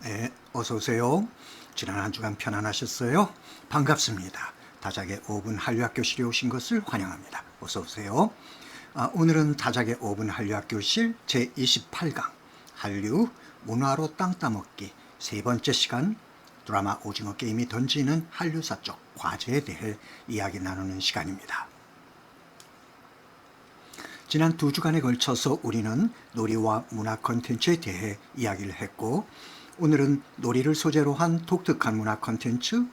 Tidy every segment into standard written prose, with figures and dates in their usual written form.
네, 어서 오세요. 지난 한 주간 편안하셨어요? 반갑습니다. 다작의 5분 한류학교실에 오신 것을 환영합니다. 어서 오세요. 오늘은 다작의 5분 한류학교실 제28강 한류 문화로 땅 따먹기 세 번째 시간 드라마 오징어 게임이 던지는 한류사적 과제에 대해 이야기 나누는 시간입니다. 지난 두 주간에 걸쳐서 우리는 놀이와 문화 콘텐츠에 대해 이야기를 했고, 오늘은 놀이를 소재로 한 독특한 문화 콘텐츠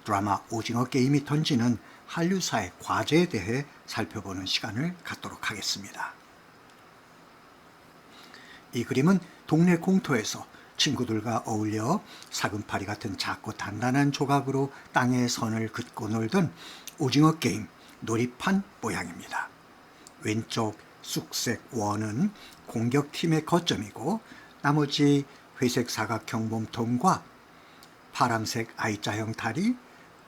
드라마 오징어 게임이 던지는 한류사의 과제에 대해 살펴보는 시간을 갖도록 하겠습니다. 이 그림은 동네 공터에서 친구들과 어울려 사금파리 같은 작고 단단한 조각으로 땅에 선을 긋고 놀던 오징어 게임 놀이판 모양입니다. 왼쪽 쑥색 원은 공격팀의 거점이고, 나머지 회색 사각형 몸통과 파란색 I자형 다리,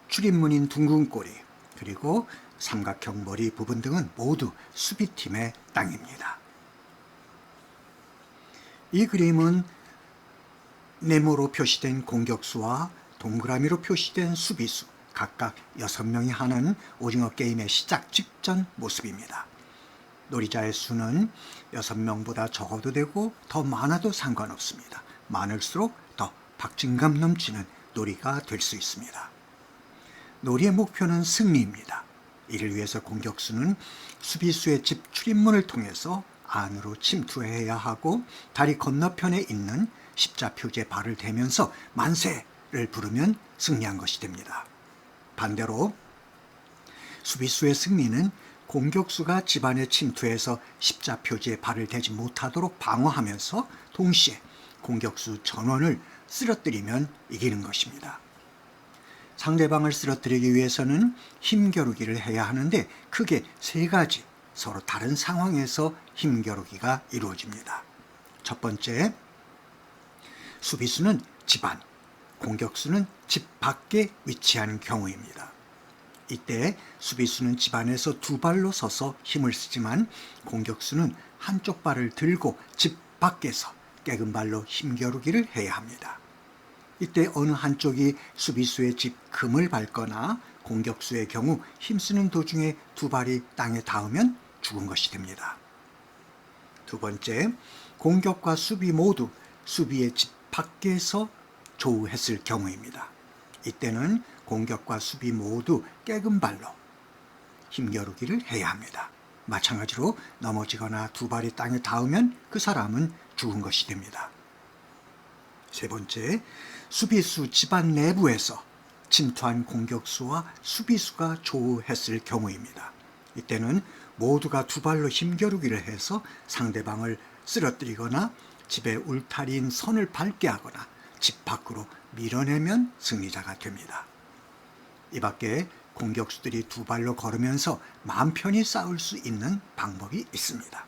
출입문인 둥근 꼬리, 그리고 삼각형 머리 부분 등은 모두 수비팀의 땅입니다. 이 그림은 네모로 표시된 공격수와 동그라미로 표시된 수비수 각각 6명이 하는 오징어 게임의 시작 직전 모습입니다. 놀이자의 수는 6명보다 적어도 되고 더 많아도 상관없습니다. 많을수록 더 박진감 넘치는 놀이가 될 수 있습니다. 놀이의 목표는 승리입니다. 이를 위해서 공격수는 수비수의 집 출입문을 통해서 안으로 침투해야 하고, 다리 건너편에 있는 십자 표지에 발을 대면서 만세를 부르면 승리한 것이 됩니다. 반대로 수비수의 승리는 공격수가 집안에 침투해서 십자 표지에 발을 대지 못하도록 방어하면서 동시에 공격수 전원을 쓰러뜨리면 이기는 것입니다. 상대방을 쓰러뜨리기 위해서는 힘겨루기를 해야 하는데, 크게 세 가지 서로 다른 상황에서 힘겨루기가 이루어집니다. 첫 번째, 수비수는 집 안, 공격수는 집 밖에 위치한 경우입니다. 이때 수비수는 집 안에서 두 발로 서서 힘을 쓰지만, 공격수는 한쪽 발을 들고 집 밖에서 깨금 발로 힘겨루기를 해야 합니다. 이때 어느 한쪽이 수비수의 집 금을 밟거나 공격수의 경우 힘쓰는 도중에 두 발이 땅에 닿으면 죽은 것이 됩니다. 두 번째, 공격과 수비 모두 수비의 집 밖에서 조우했을 경우입니다. 이때는 공격과 수비 모두 깨금 발로 힘겨루기를 해야 합니다. 마찬가지로 넘어지거나 두 발이 땅에 닿으면 그 사람은 죽은 것이 됩니다. 세 번째, 수비수 집안 내부에서 침투한 공격수와 수비수가 조우했을 경우입니다. 이때는 모두가 두 발로 힘겨루기를 해서 상대방을 쓰러뜨리거나 집의 울타리인 선을 밟게 하거나 집 밖으로 밀어내면 승리자가 됩니다. 이 밖에 공격수들이 두 발로 걸으면서 마음 편히 싸울 수 있는 방법이 있습니다.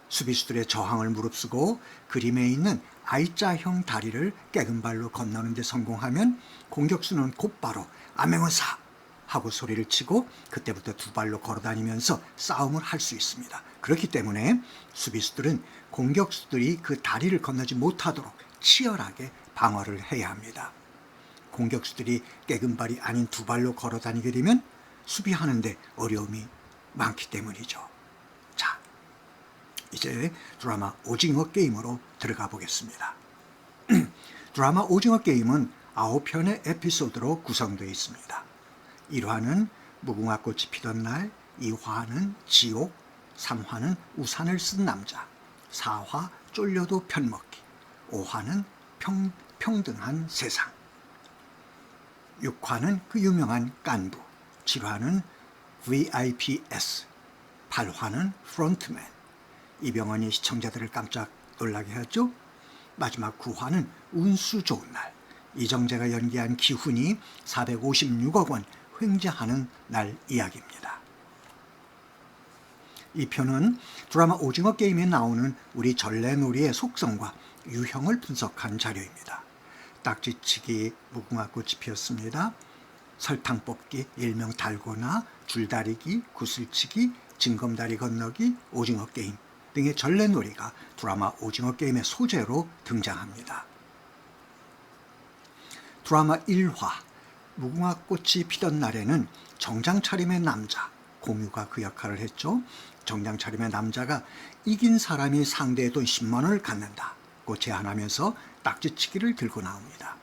수비수들의 저항을 무릅쓰고 그림에 있는 I자형 다리를 깨금 발로 건너는 데 성공하면, 공격수는 곧바로 암행어사 하고 소리를 치고 그때부터 두 발로 걸어다니면서 싸움을 할 수 있습니다. 그렇기 때문에 수비수들은 공격수들이 그 다리를 건너지 못하도록 치열하게 방어를 해야 합니다. 공격수들이 깨금발이 아닌 두 발로 걸어 다니게 되면 수비하는데 어려움이 많기 때문이죠. 자, 이제 드라마 오징어 게임으로 들어가 보겠습니다. 드라마 오징어 게임은 9편의 에피소드로 구성되어 있습니다. 1화는 무궁화 꽃이 피던 날, 2화는 지옥, 3화는 우산을 쓴 남자, 4화 쫄려도 편먹기, 5화는 평등한 세상, 6화는 그 유명한 깐부, 7화는 VIPS, 8화는 프론트맨, 이병헌이 시청자들을 깜짝 놀라게 하죠. 마지막 9화는 운수 좋은 날, 이정재가 연기한 기훈이 456억 원 횡재하는 날 이야기입니다. 이 편은 드라마 오징어 게임에 나오는 우리 전래놀이의 속성과 유형을 분석한 자료입니다. 딱지치기, 무궁화꽃이 피었습니다. 설탕 뽑기, 일명 달고나, 줄다리기, 구슬치기, 징검다리 건너기, 오징어 게임 등의 전래놀이가 드라마 오징어 게임의 소재로 등장합니다. 드라마 1화 무궁화꽃이 피던 날에는 정장차림의 남자 공유가 그 역할을 했죠. 정장차림의 남자가 이긴 사람이 상대의 돈 10만 원을 갖는다고 제안하면서 딱지치기를 들고 나옵니다.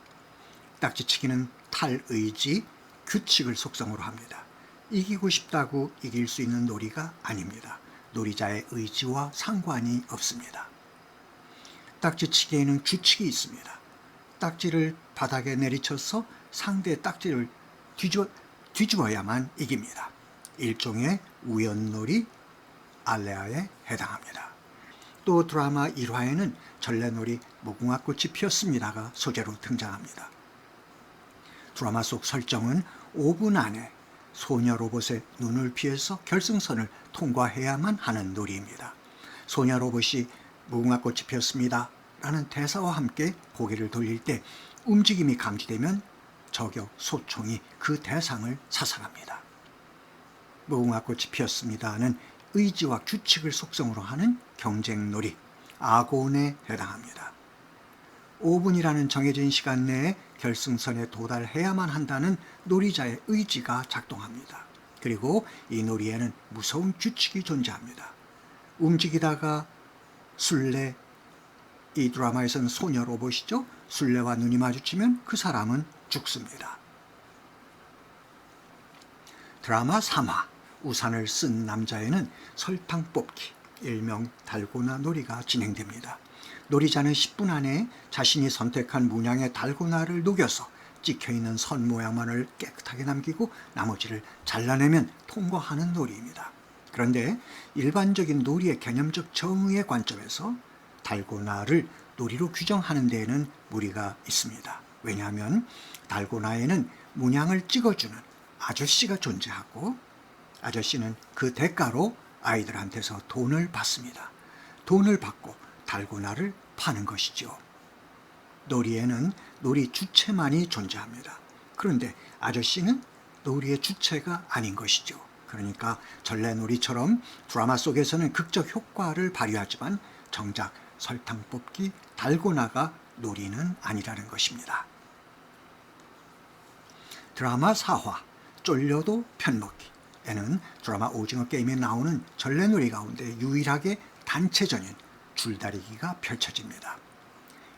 딱지치기는 탈의지, 규칙을 속성으로 합니다. 이기고 싶다고 이길 수 있는 놀이가 아닙니다. 놀이자의 의지와 상관이 없습니다. 딱지치기에는 규칙이 있습니다. 딱지를 바닥에 내리쳐서 상대의 딱지를 뒤집어야만 이깁니다. 일종의 우연놀이 알레아에 해당합니다. 또 드라마 1화에는 전래놀이 무궁화꽃이 피었습니다가 소재로 등장합니다. 드라마 속 설정은 5분 안에 소녀 로봇의 눈을 피해서 결승선을 통과해야만 하는 놀이입니다. 소녀 로봇이 무궁화꽃이 피었습니다 라는 대사와 함께 고개를 돌릴 때 움직임이 감지되면 저격 소총이 그 대상을 사살합니다. 무궁화꽃이 피었습니다는 의지와 규칙을 속성으로 하는 경쟁놀이 아곤에 해당합니다. 5분이라는 정해진 시간 내에 결승선에 도달해야만 한다는 놀이자의 의지가 작동합니다. 그리고 이 놀이에는 무서운 규칙이 존재합니다. 움직이다가 술래, 이 드라마에서는 소녀 로봇이죠. 술래와 눈이 마주치면 그 사람은 죽습니다. 드라마 3화 우산을 쓴 남자에는 설탕 뽑기, 일명 달고나 놀이가 진행됩니다. 놀이자는 10분 안에 자신이 선택한 문양의 달고나를 녹여서 찍혀있는 선 모양만을 깨끗하게 남기고 나머지를 잘라내면 통과하는 놀이입니다. 그런데 일반적인 놀이의 개념적 정의의 관점에서 달고나를 놀이로 규정하는 데에는 무리가 있습니다. 왜냐하면 달고나에는 문양을 찍어주는 아저씨가 존재하고 아저씨는 그 대가로 아이들한테서 돈을 받습니다. 돈을 받고 달고나를 파는 것이죠. 놀이에는 놀이 주체만이 존재합니다. 그런데 아저씨는 놀이의 주체가 아닌 것이죠. 그러니까 전래놀이처럼 드라마 속에서는 극적 효과를 발휘하지만 정작 설탕 뽑기, 달고나가 놀이는 아니라는 것입니다. 드라마 4화 쫄려도 편먹기에는 드라마 오징어 게임에 나오는 전래놀이 가운데 유일하게 단체전인 줄다리기가 펼쳐집니다.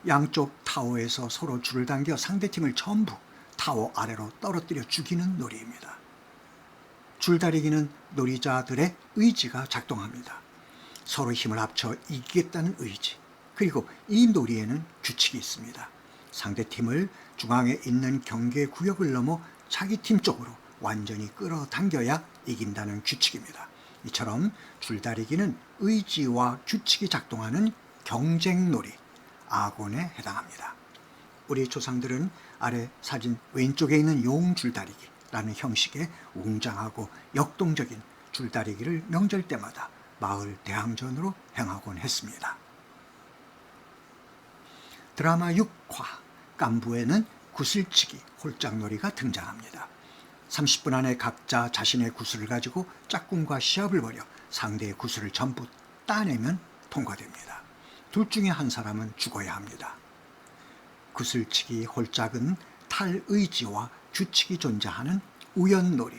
양쪽 타워에서 서로 줄을 당겨 상대팀을 전부 타워 아래로 떨어뜨려 죽이는 놀이입니다. 줄다리기는 놀이자들의 의지가 작동합니다. 서로 힘을 합쳐 이기겠다는 의지, 그리고 이 놀이에는 규칙이 있습니다. 상대팀을 중앙에 있는 경계 구역을 넘어 자기 팀 쪽으로 완전히 끌어당겨야 이긴다는 규칙입니다. 이처럼 줄다리기는 의지와 규칙이 작동하는 경쟁놀이, 아곤에 해당합니다. 우리 조상들은 아래 사진 왼쪽에 있는 용줄다리기라는 형식의 웅장하고 역동적인 줄다리기를 명절 때마다 마을 대항전으로 행하곤 했습니다. 드라마 6화 깐부에는 구슬치기, 홀짝놀이가 등장합니다. 30분 안에 각자 자신의 구슬을 가지고 짝꿍과 시합을 벌여 상대의 구슬을 전부 따내면 통과됩니다. 둘 중에 한 사람은 죽어야 합니다. 구슬치기, 홀짝은 탈의지와 규칙이 존재하는 우연놀이,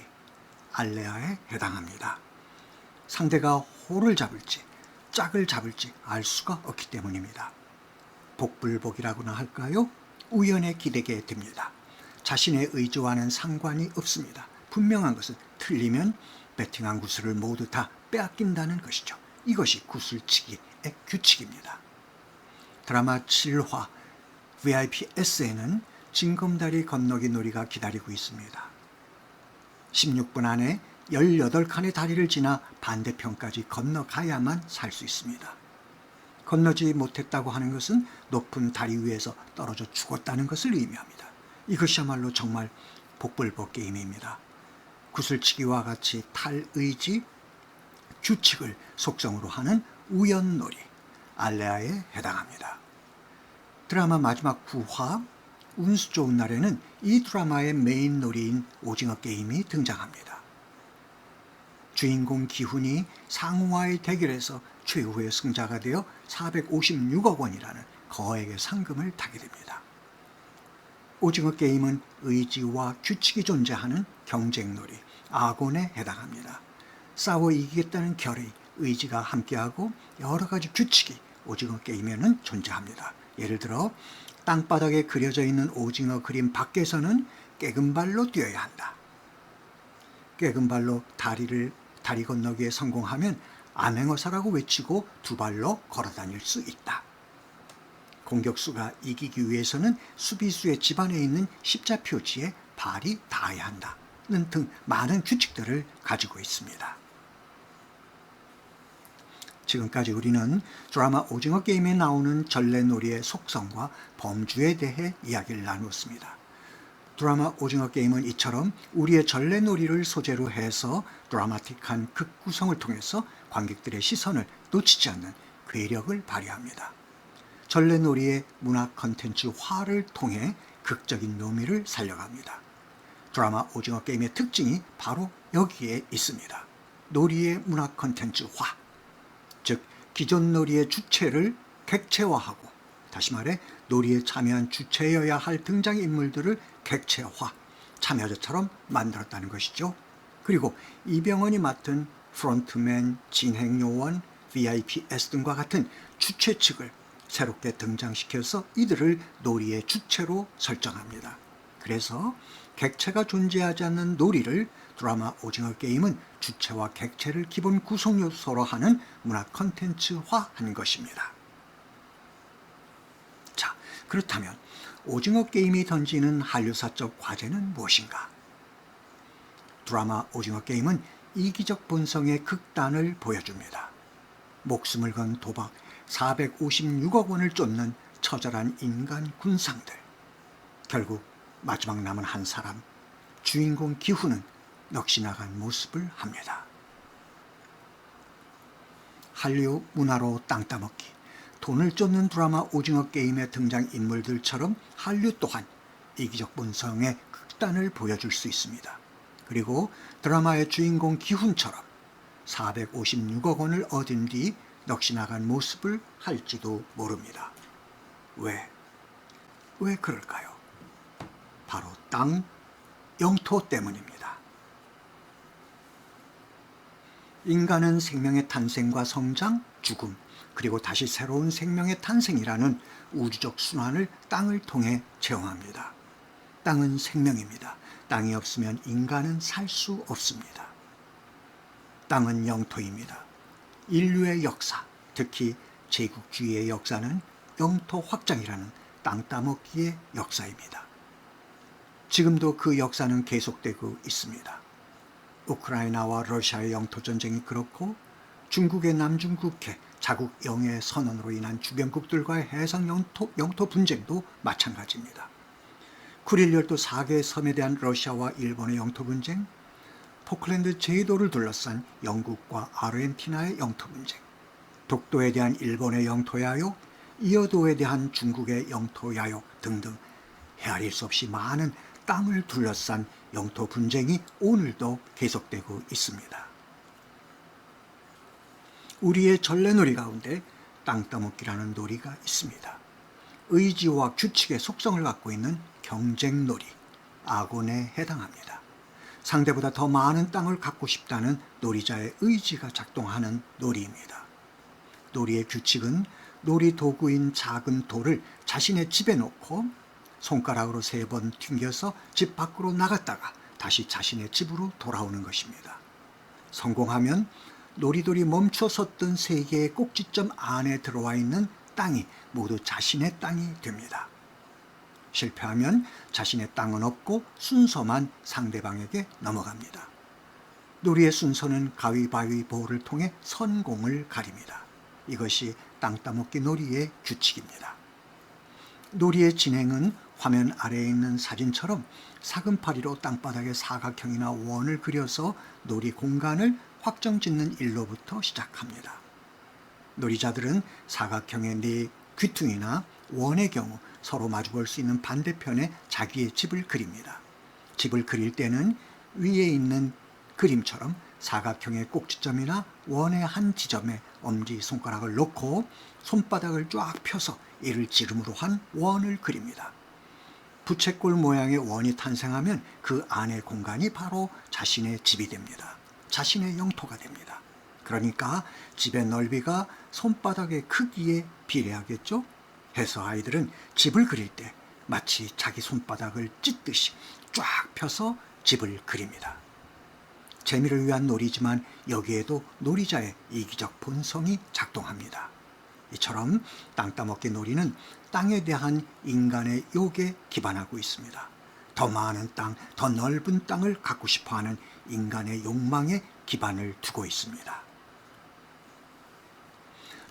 알레아에 해당합니다. 상대가 홀을 잡을지 짝을 잡을지 알 수가 없기 때문입니다. 복불복이라고나 할까요? 우연에 기대게 됩니다. 자신의 의지와는 상관이 없습니다. 분명한 것은 틀리면 배팅한 구슬을 모두 다 빼앗긴다는 것이죠. 이것이 구슬치기의 규칙입니다. 드라마 7화 VIPS에는 징검다리 건너기 놀이가 기다리고 있습니다. 16분 안에 18칸의 다리를 지나 반대편까지 건너가야만 살 수 있습니다. 건너지 못했다고 하는 것은 높은 다리 위에서 떨어져 죽었다는 것을 의미합니다. 이것이야말로 정말 복불복 게임입니다. 구슬치기와 같이 탈의지, 규칙을 속성으로 하는 우연놀이, 알레아에 해당합니다. 드라마 마지막 9화 운수 좋은 날에는 이 드라마의 메인 놀이인 오징어 게임이 등장합니다. 주인공 기훈이 상우와의 대결에서 최후의 승자가 되어 456억 원이라는 거액의 상금을 타게 됩니다. 오징어 게임은 의지와 규칙이 존재하는 경쟁놀이, 아곤에 해당합니다. 싸워 이기겠다는 결의, 의지가 함께하고 여러 가지 규칙이 오징어 게임에는 존재합니다. 예를 들어 땅바닥에 그려져 있는 오징어 그림 밖에서는 깨금발로 뛰어야 한다. 깨금발로 다리 건너기에 성공하면 암행어사라고 외치고 두 발로 걸어 다닐 수 있다. 공격수가 이기기 위해서는 수비수의 집안에 있는 십자 표지에 발이 닿아야 한다는 등 많은 규칙들을 가지고 있습니다. 지금까지 우리는 드라마 오징어 게임에 나오는 전래놀이의 속성과 범주에 대해 이야기를 나누었습니다. 드라마 오징어 게임은 이처럼 우리의 전래놀이를 소재로 해서 드라마틱한 극구성을 통해서 관객들의 시선을 놓치지 않는 괴력을 발휘합니다. 전래놀이의 문화 컨텐츠화를 통해 극적인 묘미를 살려갑니다. 드라마 오징어 게임의 특징이 바로 여기에 있습니다. 놀이의 문화 컨텐츠화, 즉 기존 놀이의 주체를 객체화하고, 다시 말해 놀이에 참여한 주체여야 할 등장인물들을 객체화, 참여자처럼 만들었다는 것이죠. 그리고 이병헌이 맡은 프론트맨, 진행요원, VIPS 등과 같은 주체 측을 새롭게 등장시켜서 이들을 놀이의 주체로 설정합니다. 그래서 객체가 존재하지 않는 놀이를 드라마 오징어 게임은 주체와 객체를 기본 구성 요소로 하는 문화 컨텐츠화한 것입니다. 자, 그렇다면 오징어 게임이 던지는 한류사적 과제는 무엇인가? 드라마 오징어 게임은 이기적 본성의 극단을 보여줍니다. 목숨을 건 도박, 456억 원을 쫓는 처절한 인간 군상들. 결국 마지막 남은 한 사람, 주인공 기훈은 넋이 나간 모습을 합니다. 한류 문화로 땅 따먹기, 돈을 쫓는 드라마 오징어 게임의 등장인물들처럼 한류 또한 이기적 본성의 극단을 보여줄 수 있습니다. 그리고 드라마의 주인공 기훈처럼 456억 원을 얻은 뒤 넋이 나간 모습을 할지도 모릅니다. 왜 그럴까요? 바로 땅, 영토 때문입니다. 인간은 생명의 탄생과 성장, 죽음, 그리고 다시 새로운 생명의 탄생이라는 우주적 순환을 땅을 통해 체험합니다. 땅은 생명입니다. 땅이 없으면 인간은 살 수 없습니다. 땅은 영토입니다. 인류의 역사, 특히 제국주의의 역사는 영토 확장이라는 땅 따먹기의 역사입니다. 지금도 그 역사는 계속되고 있습니다. 우크라이나와 러시아의 영토 전쟁이 그렇고, 중국의 남중국해 자국 영해 선언으로 인한 주변국들과의 해상 영토 분쟁도 마찬가지입니다. 쿠릴 열도 4개의 섬에 대한 러시아와 일본의 영토 분쟁, 포클랜드 제도를 둘러싼 영국과 아르헨티나의 영토 분쟁, 독도에 대한 일본의 영토 야욕, 이어도에 대한 중국의 영토 야욕 등등 헤아릴 수 없이 많은 땅을 둘러싼 영토 분쟁이 오늘도 계속되고 있습니다. 우리의 전래놀이 가운데 땅 따먹기라는 놀이가 있습니다. 의지와 규칙의 속성을 갖고 있는 경쟁놀이, 아곤에 해당합니다. 상대보다 더 많은 땅을 갖고 싶다는 놀이자의 의지가 작동하는 놀이입니다. 놀이의 규칙은 놀이 도구인 작은 돌을 자신의 집에 놓고 손가락으로 3번 튕겨서 집 밖으로 나갔다가 다시 자신의 집으로 돌아오는 것입니다. 성공하면 놀이돌이 멈춰 섰던 3개의 꼭지점 안에 들어와 있는 땅이 모두 자신의 땅이 됩니다. 실패하면 자신의 땅은 없고 순서만 상대방에게 넘어갑니다. 놀이의 순서는 가위바위보를 통해 선공을 가립니다. 이것이 땅 따먹기 놀이의 규칙입니다. 놀이의 진행은 화면 아래에 있는 사진처럼 사금파리로 땅바닥에 사각형이나 원을 그려서 놀이 공간을 확정짓는 일로부터 시작합니다. 놀이자들은 사각형의 4 귀퉁이나 원의 경우 서로 마주볼 수 있는 반대편에 자기의 집을 그립니다. 집을 그릴 때는 위에 있는 그림처럼 사각형의 꼭지점이나 원의 한 지점에 엄지손가락을 놓고 손바닥을 쫙 펴서 이를 지름으로 한 원을 그립니다. 부채꼴 모양의 원이 탄생하면 그 안의 공간이 바로 자신의 집이 됩니다. 자신의 영토가 됩니다. 그러니까 집의 넓이가 손바닥의 크기에 비례하겠죠? 해서 아이들은 집을 그릴 때 마치 자기 손바닥을 찢듯이 쫙 펴서 집을 그립니다. 재미를 위한 놀이지만 여기에도 놀이자의 이기적 본성이 작동합니다. 이처럼 땅 따먹기 놀이는 땅에 대한 인간의 욕에 기반하고 있습니다. 더 많은 땅, 더 넓은 땅을 갖고 싶어하는 인간의 욕망에 기반을 두고 있습니다.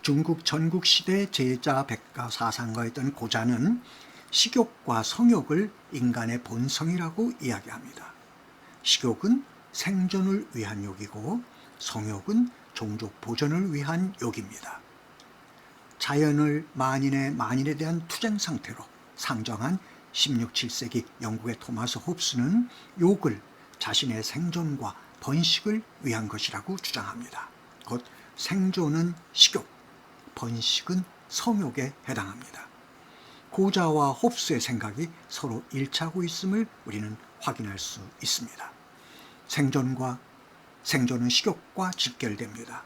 중국 전국시대 제자 백가 사상가였던 고자는 식욕과 성욕을 인간의 본성이라고 이야기합니다. 식욕은 생존을 위한 욕이고 성욕은 종족 보존을 위한 욕입니다. 자연을 만인에 대한 투쟁 상태로 상정한 16, 7세기 영국의 토마스 홉스는 욕을 자신의 생존과 번식을 위한 것이라고 주장합니다. 곧 생존은 식욕, 번식은 성욕에 해당합니다. 고자와 홉스의 생각이 서로 일치하고 있음을 우리는 확인할 수 있습니다. 생존은 식욕과 직결됩니다.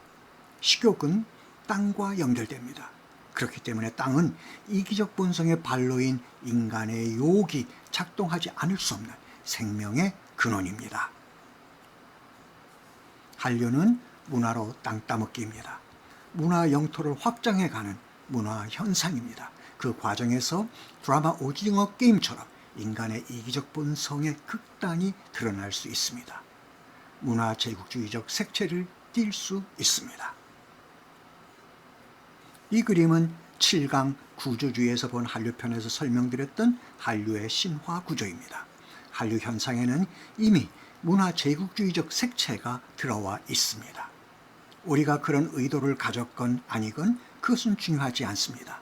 식욕은 땅과 연결됩니다. 그렇기 때문에 땅은 이기적 본성의 발로인 인간의 욕이 작동하지 않을 수 없는 생명의 근원입니다. 한류는 문화로 땅 따먹기입니다. 문화 영토를 확장해가는 문화 현상입니다. 그 과정에서 드라마 오징어 게임처럼 인간의 이기적 본성의 극단이 드러날 수 있습니다. 문화 제국주의적 색채를 띌 수 있습니다. 이 그림은 7강 구조주의에서 본 한류편에서 설명드렸던 한류의 신화 구조입니다. 한류 현상에는 이미 문화 제국주의적 색채가 들어와 있습니다. 우리가 그런 의도를 가졌건 아니건 그것은 중요하지 않습니다.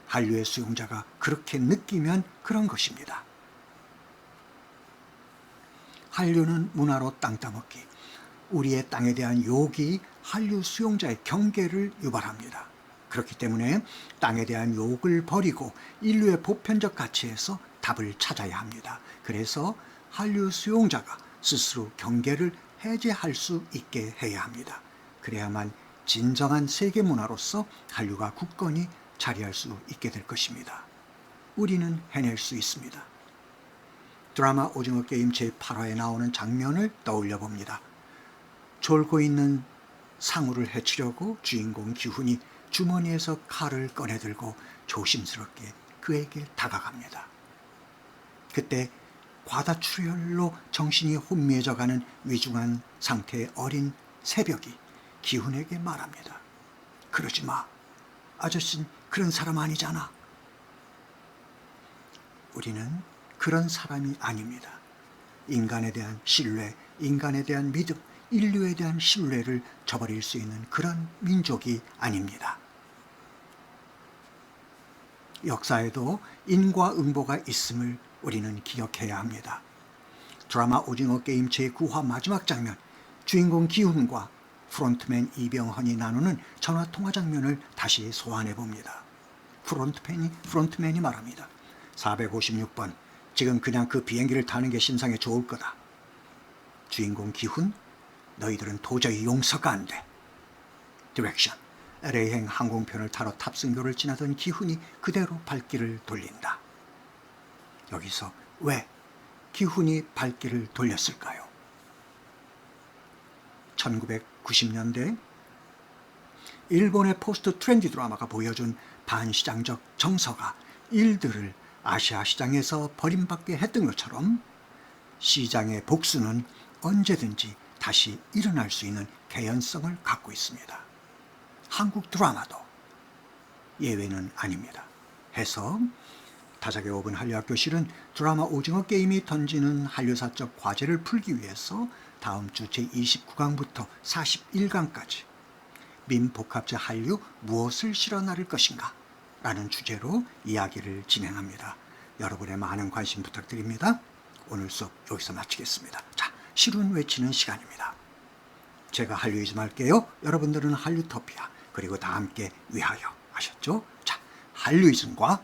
한류의 수용자가 그렇게 느끼면 그런 것입니다. 한류는 문화로 땅 따먹기, 우리의 땅에 대한 욕이 한류 수용자의 경계를 유발합니다. 그렇기 때문에 땅에 대한 욕을 버리고 인류의 보편적 가치에서 답을 찾아야 합니다. 그래서 한류 수용자가 스스로 경계를 해제할 수 있게 해야 합니다. 그래야만 진정한 세계 문화로서 한류가 굳건히 자리할 수 있게 될 것입니다. 우리는 해낼 수 있습니다. 드라마 오징어 게임 제8화에 나오는 장면을 떠올려 봅니다. 졸고 있는 상우를 해치려고 주인공 기훈이 주머니에서 칼을 꺼내들고 조심스럽게 그에게 다가갑니다. 그때 과다출혈로 정신이 혼미해져가는 위중한 상태의 어린 새벽이 기훈에게 말합니다. 그러지 마. 아저씨는 그런 사람 아니잖아. 우리는 그런 사람이 아닙니다. 인간에 대한 신뢰, 인간에 대한 믿음, 인류에 대한 신뢰를 저버릴 수 있는 그런 민족이 아닙니다. 역사에도 인과응보가 있음을 우리는 기억해야 합니다. 드라마 오징어 게임 제9화 마지막 장면, 주인공 기훈과 프론트맨 이병헌이 나누는 전화통화 장면을 다시 소환해 봅니다. 프론트맨이 말합니다. 456번, 지금 그냥 그 비행기를 타는 게 신상에 좋을 거다. 주인공 기훈, 너희들은 도저히 용서가 안 돼. 디렉션, LA행 항공편을 타러 탑승교를 지나던 기훈이 그대로 발길을 돌린다. 여기서 왜 기훈이 발길을 돌렸을까요? 1990년대 일본의 포스트 트렌디 드라마가 보여준 반시장적 정서가 일들을 아시아 시장에서 버림받게 했던 것처럼 시장의 복수는 언제든지 다시 일어날 수 있는 개연성을 갖고 있습니다. 한국 드라마도 예외는 아닙니다. 해서 다작의 5분 한류학교실은 드라마 오징어 게임이 던지는 한류사적 과제를 풀기 위해서 다음 주 제29강부터 41강까지 민복합제 한류 무엇을 실어 나를 것인가? 라는 주제로 이야기를 진행합니다. 여러분의 많은 관심 부탁드립니다. 오늘 수업 여기서 마치겠습니다. 자, 실운 외치는 시간입니다. 제가 한류이즘 할게요. 여러분들은 한류토피아, 그리고 다 함께 위하여. 아셨죠? 자, 한류이즘과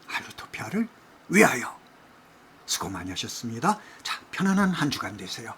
한류토피아를 위하여. 수고 많이 하셨습니다. 자, 편안한 한 주간 되세요.